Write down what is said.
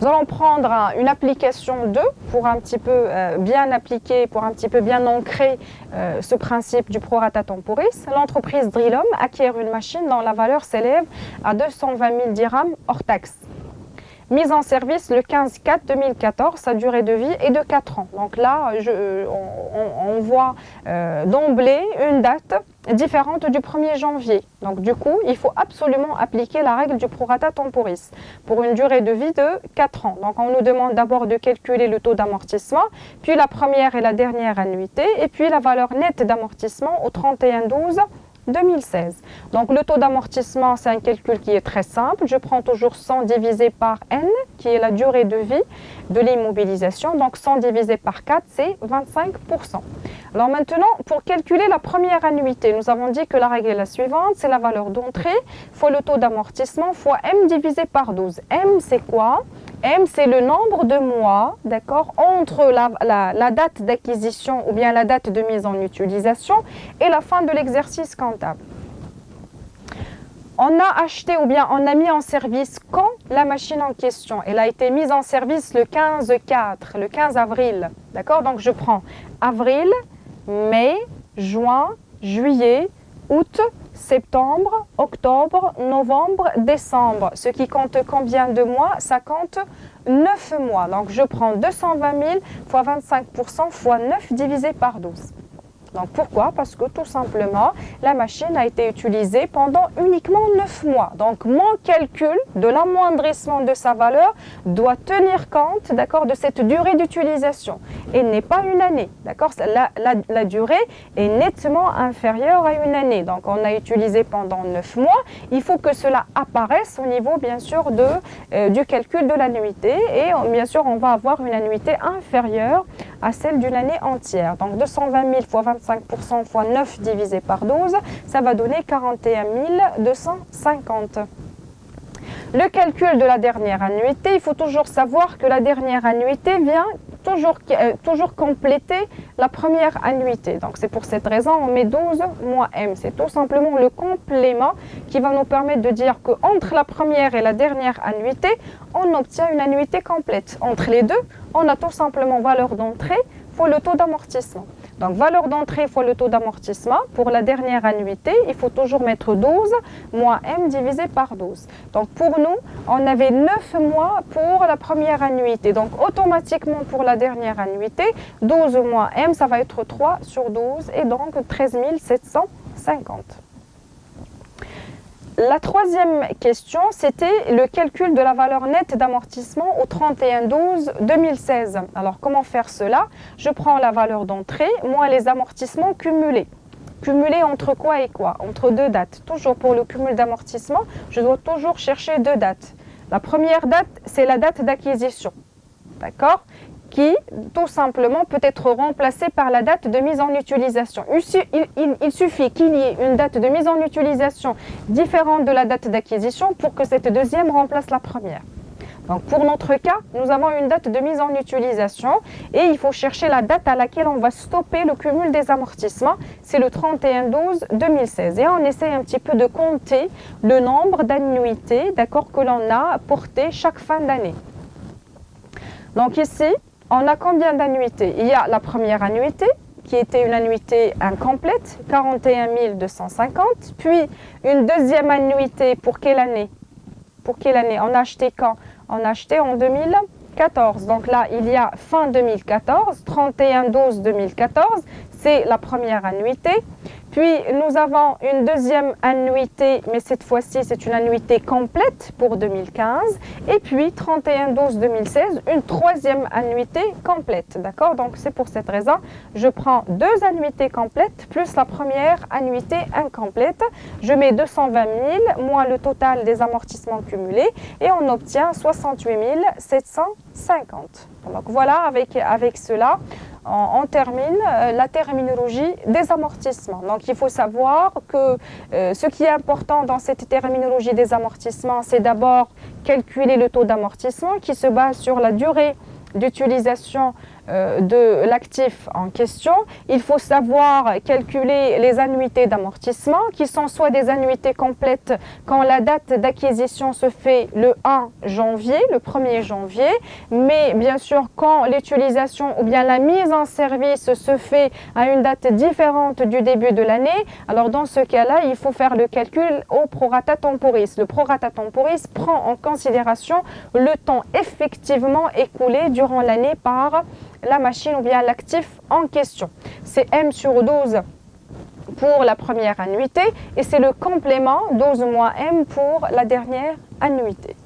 Nous allons prendre une application 2 pour un petit peu bien appliquer, pour un petit peu bien ancrer ce principe du prorata temporis. L'entreprise Drillom acquiert une machine dont la valeur s'élève à 220 000 dirhams hors taxe. Mise en service le 15/4/2014, sa durée de vie est de 4 ans. Donc là, on voit d'emblée une date différente du 1er janvier. Donc du coup, il faut absolument appliquer la règle du prorata temporis pour une durée de vie de 4 ans. Donc on nous demande d'abord de calculer le taux d'amortissement, puis la première et la dernière annuité, et puis la valeur nette d'amortissement au 31/12/2016. Donc le taux d'amortissement, c'est un calcul qui est très simple. Je prends toujours 100 divisé par n, qui est la durée de vie de l'immobilisation. Donc 100 divisé par 4, c'est 25%. Alors maintenant, pour calculer la première annuité, nous avons dit que la règle est la suivante, c'est la valeur d'entrée fois le taux d'amortissement fois m divisé par 12. M, c'est quoi? M, c'est le nombre de mois, d'accord, entre la date d'acquisition ou bien la date de mise en utilisation et la fin de l'exercice comptable. On a acheté ou bien on a mis en service quand la machine en question? Elle a été mise en service le 15/4, le 15 avril, d'accord? Donc je prends avril, mai, juin, juillet, août, septembre, octobre, novembre, décembre. Ce qui compte combien de mois? Ça compte 9 mois. Donc je prends 220 000 fois 25% fois 9 divisé par 12. Donc pourquoi? Parce que tout simplement, la machine a été utilisée pendant uniquement 9 mois. Donc mon calcul de l'amoindrissement de sa valeur doit tenir compte, d'accord, de cette durée d'utilisation. Et n'est pas une année, d'accord? La durée est nettement inférieure à une année. Donc on a utilisé pendant 9 mois. Il faut que cela apparaisse au niveau, bien sûr, du calcul de l'annuité. Et bien sûr, on va avoir une annuité inférieure à celle d'une année entière. Donc 220 000 fois 25% fois 9 divisé par 12, ça va donner 41 250. Le calcul de la dernière annuité, il faut toujours savoir que la dernière annuité vient toujours compléter la première annuité. Donc c'est pour cette raison on met 12 moins M. C'est tout simplement le complément qui va nous permettre de dire qu'entre la première et la dernière annuité, on obtient une annuité complète. Entre les deux, on a tout simplement valeur d'entrée fois le taux d'amortissement. Donc valeur d'entrée fois le taux d'amortissement. Pour la dernière annuité, il faut toujours mettre 12 moins M divisé par 12. Donc pour nous, on avait 9 mois pour la première annuité. Donc automatiquement pour la dernière annuité, 12 moins M, ça va être 3 sur 12 et donc 13 750. La troisième question, c'était le calcul de la valeur nette d'amortissement au 31/12/2016. Alors, comment faire cela? Je prends la valeur d'entrée, moins les amortissements cumulés. Cumulés entre quoi et quoi? Entre deux dates. Toujours pour le cumul d'amortissement, je dois toujours chercher deux dates. La première date, c'est la date d'acquisition. D'accord? Qui, tout simplement, peut être remplacée par la date de mise en utilisation. Il suffit qu'il y ait une date de mise en utilisation différente de la date d'acquisition pour que cette deuxième remplace la première. Donc, pour notre cas, nous avons une date de mise en utilisation et il faut chercher la date à laquelle on va stopper le cumul des amortissements. C'est le 31/12/2016. Et on essaie un petit peu de compter le nombre d'annuités, d'accord, que l'on a porté chaque fin d'année. Donc ici, on a combien d'annuités? Il y a la première annuité qui était une annuité incomplète, 41 250. Puis une deuxième annuité pour quelle année? Pour quelle année? On a acheté quand? On a acheté en 2014. Donc là, il y a fin 2014, 31/12/2014, c'est la première annuité. Puis nous avons une deuxième annuité, mais cette fois-ci c'est une annuité complète pour 2015. Et puis 31/12/2016, une troisième annuité complète. D'accord? Donc c'est pour cette raison, je prends deux annuités complètes plus la première annuité incomplète. Je mets 220 000 moins le total des amortissements cumulés et on obtient 68 750. Donc voilà, avec cela, on termine la terminologie des amortissements. Donc il faut savoir que ce qui est important dans cette terminologie des amortissements, c'est d'abord calculer le taux d'amortissement qui se base sur la durée d'utilisation de l'actif en question, il faut savoir calculer les annuités d'amortissement qui sont soit des annuités complètes quand la date d'acquisition se fait le 1 janvier, le 1er janvier, mais bien sûr quand l'utilisation ou bien la mise en service se fait à une date différente du début de l'année, alors dans ce cas-là, il faut faire le calcul au prorata temporis. Le prorata temporis prend en considération le temps effectivement écoulé durant l'année par la machine ou bien l'actif en question. C'est M sur 12 pour la première annuité et c'est le complément 12 moins M pour la dernière annuité.